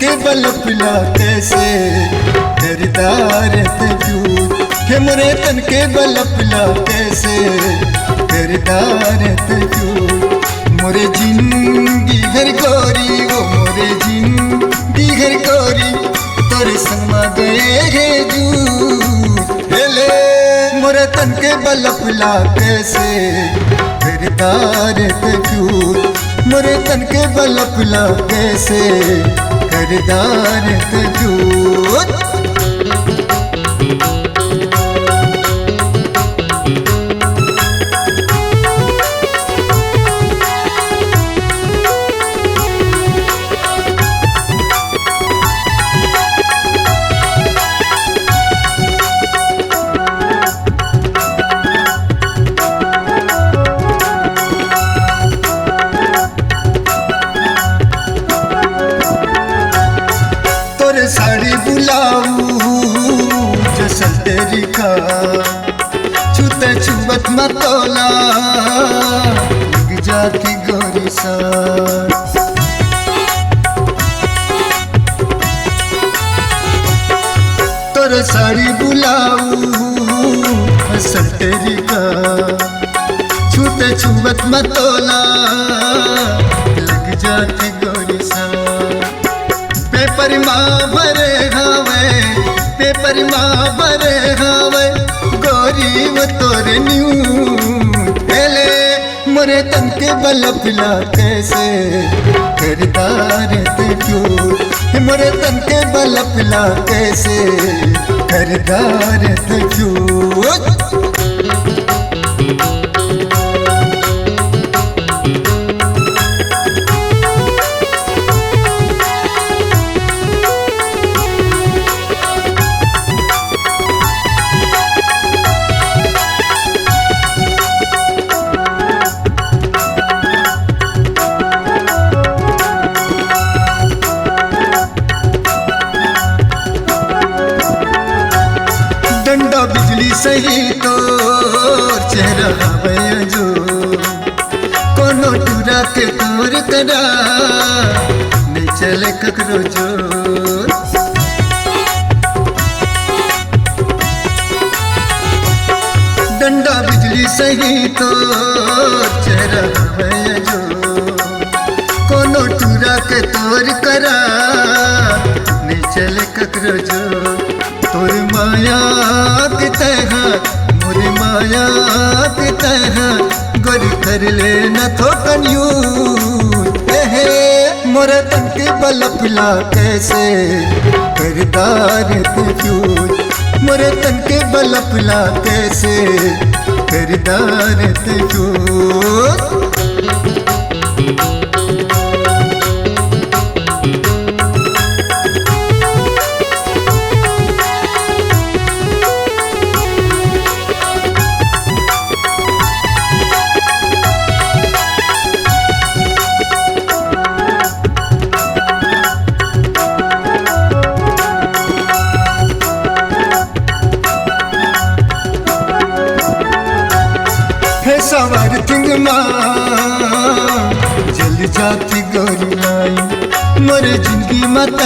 के बल पिला कैसे खरीदार तजूर हे मोरे तन के बल पिला कैसे खरीदार तजूर मोरे जिंदगी घर गोरी वो मोरे जिंदगी घर गोरी तोरे संगमा गए है जूर हेले मोरे तन के बल पिला कैसे खरीदार तजूर मोरे तन के बल पिला कैसे खरीदार तजूर साड़ी बुलाऊ जसल तेरी का छूते छुबत मतोला लग जाती गोरी सा तोर साड़ी बुलाऊ जसल तेरी का छूते छुबत मतोला लग जाती गोरी सा पेपर माँ भरे हवे गोरी वो तोरे न्यू हेले मोरे तन के बल पिला कैसे खरीदार तजूर मोरे तन के बल पिला कैसे खरीदार तजूर डंडा बिजली सही तो चेहरा हवे जो कोनो टूरा के तोर करा नहीं चले ककरो जो डंडा बिजली सही तो चेहरा हवे जो कोनो टूरा के तोर करा नहीं चले ककरो जो तोर माया की तरह मोरे माया की तरह गोरी कर ले न थोकन मोरे तन के बल पिला कैसे खरीदार तजूर मोरे तन के बल पिला कैसे खरीदार तजूर सवार थिंग माँ जल जाती गोरी लाई मोरे जिंदगी मत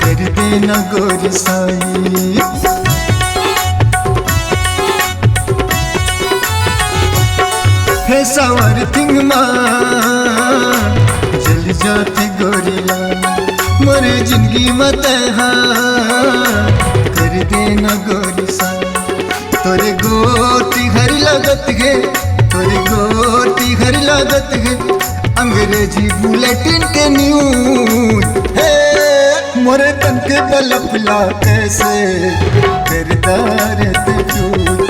कर देना गोरी साई है सवार थिंग माँ जल जाती गोरी लाई मोरे जिंदगी मत कर देना गोरी साई तोरे गोटी हरी लागत है तोरे गोटी हरी लागत है अंग्रेजी बुलेटिन के न्यूज है मोरे तन के बल पिला कैसे खरीदार तजूर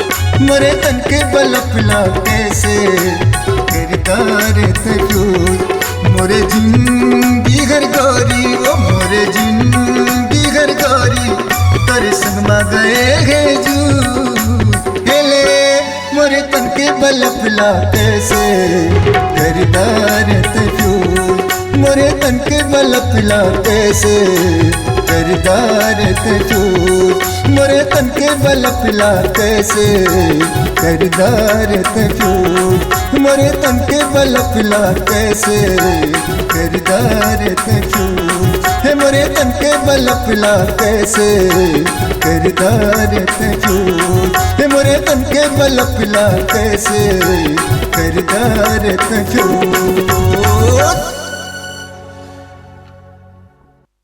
मोरे तन के बल पिला कैसे खरीदार तजूर मोरे जिंदगी घर गोरी ओ मोरे जिंदगी घर गोरी तोरे संग मा गए है जू मोरे तन के बल पिला कैसे खरीदार तजूर मोरे तन के बल पिला कैसे खरीदार तजूर मोरे तन के बल पिला कैसे खरीदार तजूर मोरे तन के बल पिला कैसे करदार तजूज हे मोरे तन के बलपला कैसे करदार तजूज हे मोरे तन के बलपला कैसे करदार तजूज